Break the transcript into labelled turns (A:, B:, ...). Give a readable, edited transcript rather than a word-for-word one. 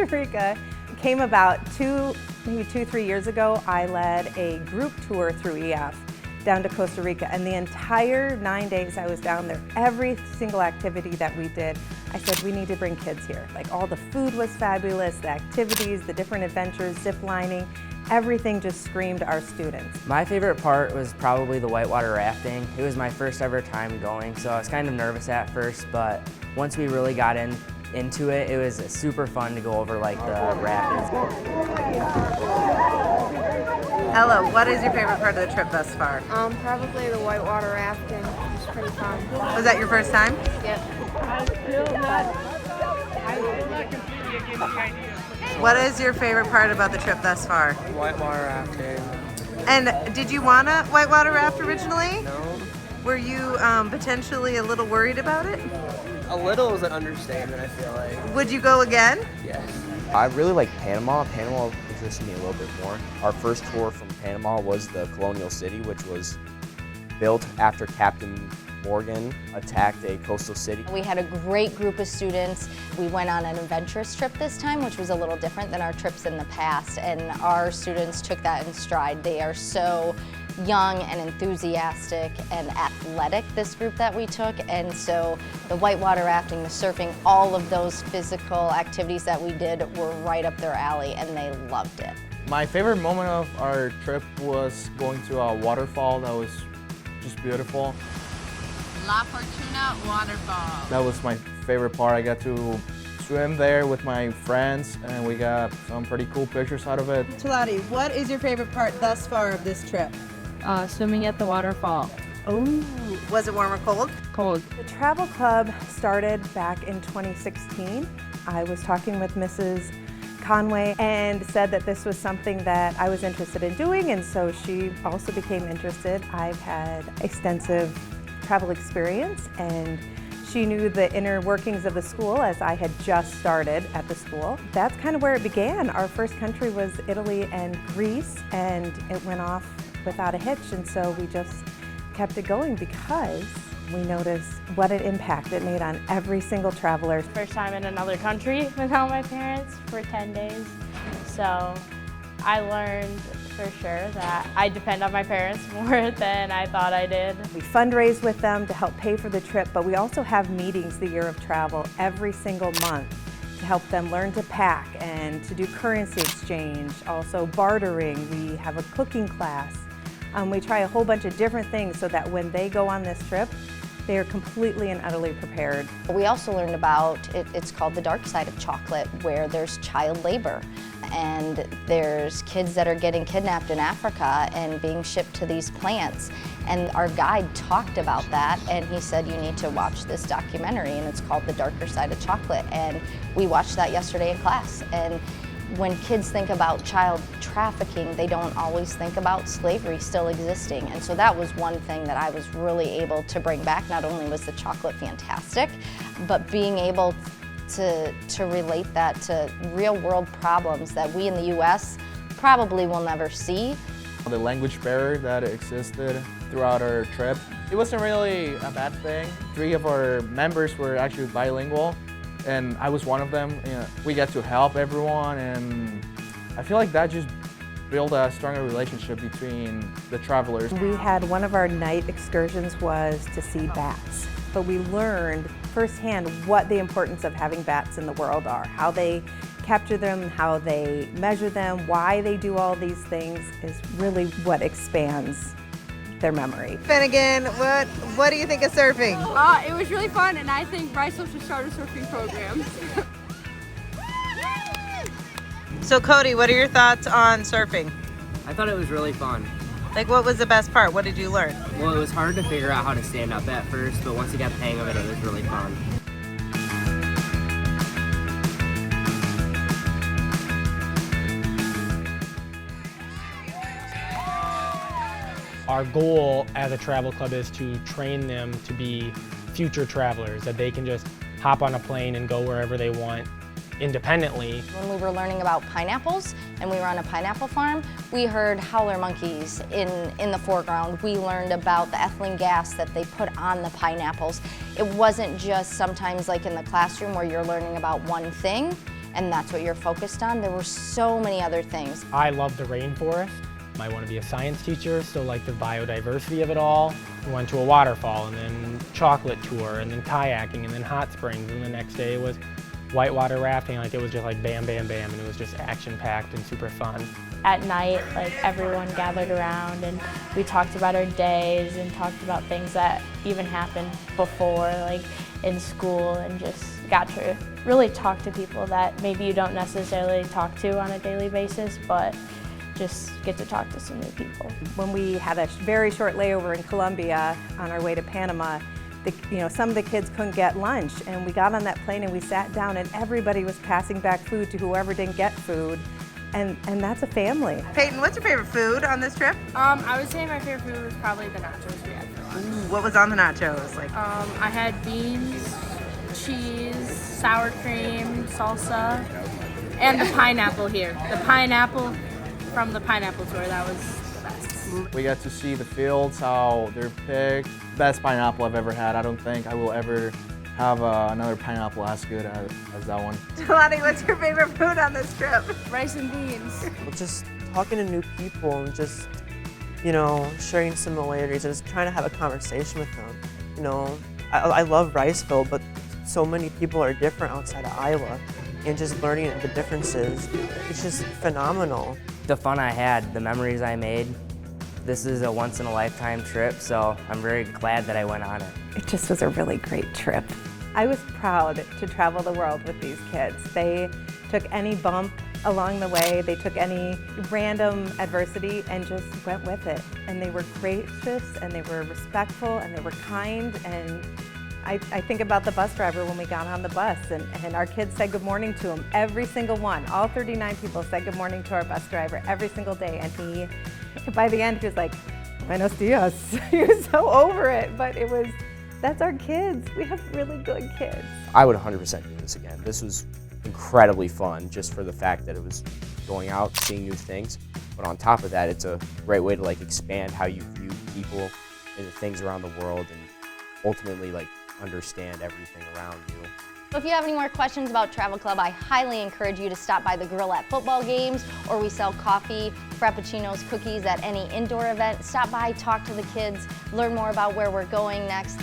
A: Costa Rica came about maybe 3 years ago. I led a group tour through EF down to Costa Rica, and the entire 9 days I was down there, every single activity that we did, I said we need to bring kids here. Like, all the food was fabulous, the activities, the different adventures, ziplining, everything just screamed our students.
B: My favorite part was probably the whitewater rafting. It was my first ever time going, so I was kind of nervous at first, but once we really got into it, it was super fun to go over like the rapids.
A: Ella, what is your favorite part of the trip thus far?
C: Probably the whitewater rafting. It's pretty fun.
A: Was that your first time?
C: Yep.
A: What is your favorite part about the trip thus far?
D: Whitewater rafting.
A: And did you want to whitewater raft originally?
D: No.
A: Were you potentially a little worried about it?
D: A little is an understatement, I feel like.
A: Would you go again?
D: Yes.
E: I really like Panama. Panama interested me a little bit more. Our first tour from Panama was the colonial city, which was built after Captain Morgan attacked a coastal city.
F: We had a great group of students. We went on an adventurous trip this time, which was a little different than our trips in the past, and our students took that in stride. They are so young and enthusiastic and athletic, this group that we took, and so the whitewater rafting, the surfing, all of those physical activities that we did were right up their alley, and they loved it.
G: My favorite moment of our trip was going to a waterfall that was just beautiful.
H: La Fortuna waterfall.
G: That was my favorite part. I got to swim there with my friends, and we got some pretty cool pictures out of it.
A: Talati, what is your favorite part thus far of this trip?
H: Swimming at the waterfall.
A: Oh, was it warm or cold?
H: Cold.
A: The travel club started back in 2016. I was talking with Mrs. Conway and said that this was something that I was interested in doing, and so she also became interested. I've had extensive travel experience, and she knew the inner workings of the school as I had just started at the school. That's kind of where it began. Our first country was Italy and Greece, and it went off without a hitch, and so we just kept it going because we noticed what an impact it made on every single traveler.
I: First time in another country without my parents for 10 days, so I learned for sure that I depend on my parents more than I thought I did.
A: We fundraise with them to help pay for the trip, but we also have meetings the year of travel every single month to help them learn to pack and to do currency exchange, also bartering. We have a cooking class. We try a whole bunch of different things so that when they go on this trip, they are completely and utterly prepared.
F: We also learned about, it's called the dark side of chocolate, where there's child labor. And there's kids that are getting kidnapped in Africa and being shipped to these plants. And our guide talked about that, and he said, you need to watch this documentary, and it's called The Darker Side of Chocolate. And we watched that yesterday in class. And when kids think about child trafficking, they don't always think about slavery still existing. And so that was one thing that I was really able to bring back. Not only was the chocolate fantastic, but being able to relate that to real world problems that we in the US probably will never see.
G: The language barrier that existed throughout our trip, it wasn't really a bad thing. 3 of our members were actually bilingual, and I was one of them. You know, we got to help everyone, and I feel like that just built a stronger relationship between the travelers.
A: We had one of our night excursions was to see bats, but we learned firsthand what the importance of having bats in the world are, how they capture them, how they measure them, why they do all these things is really what expands their memory. Finnegan, what do you think of surfing?
C: It was really fun, and I think Riceville should start a surfing program.
A: So Cody, what are your thoughts on surfing?
D: I thought it was really fun.
A: Like, what was the best part? What did you learn?
D: Well, it was hard to figure out how to stand up at first, but once you got the hang of it, it was really fun.
J: Our goal as a travel club is to train them to be future travelers, that they can just hop on a plane and go wherever they want independently.
F: When we were learning about pineapples and we were on a pineapple farm, we heard howler monkeys in the foreground. We learned about the ethylene gas that they put on the pineapples. It wasn't just sometimes like in the classroom where you're learning about one thing. and that's what you're focused on. There were so many other things.
J: I love the rainforest. I want to be a science teacher, so like the biodiversity of it all. We went to a waterfall and then chocolate tour and then kayaking and then hot springs, and the next day was whitewater rafting. Like it was just like bam, bam, bam, and it was just action-packed and super fun.
I: At night, like everyone gathered around and we talked about our days and talked about things that even happened before, like in school, and just got to really talk to people that maybe you don't necessarily talk to on a daily basis, but just get to talk to some new people.
A: When we had a very short layover in Colombia on our way to Panama, some of the kids couldn't get lunch, and we got on that plane and we sat down and everybody was passing back food to whoever didn't get food. And that's a family.
K: Peyton, what's your favorite food on this trip?
H: I would say my favorite food was probably the nachos we had for lunch.
K: Ooh, what was on the nachos?
H: I had beans, cheese, sour cream, salsa, and the pineapple here. The pineapple from the pineapple tour, that was the best.
G: We got to see the fields, how they're picked. Best pineapple I've ever had. I don't think I will ever have another pineapple as good as that one.
K: Jelani, what's your favorite food on this trip?
H: Rice and beans.
L: Just talking to new people and just, sharing similarities and just trying to have a conversation with them. I love Riceville, but so many people are different outside of Iowa, and just learning the differences, it's just phenomenal.
B: The fun I had, the memories I made, this is a once-in-a-lifetime trip, so I'm very glad that I went on it.
A: It just was a really great trip. I was proud to travel the world with these kids. They took any bump along the way, they took any random adversity and just went with it. And they were gracious, and they were respectful, and they were kind. And I think about the bus driver when we got on the bus, and our kids said good morning to him, every single one. All 39 people said good morning to our bus driver every single day. And by the end, he was like, buenos dias. He was so over it, but that's our kids. We have really good kids.
E: I would 100% do this again. This was incredibly fun, just for the fact that it was going out, seeing new things. But on top of that, it's a great way to expand how you view people and the things around the world, and ultimately understand everything around you.
F: So if you have any more questions about Travel Club, I highly encourage you to stop by the grill at football games, or we sell coffee, frappuccinos, cookies at any indoor event. Stop by, talk to the kids, learn more about where we're going next.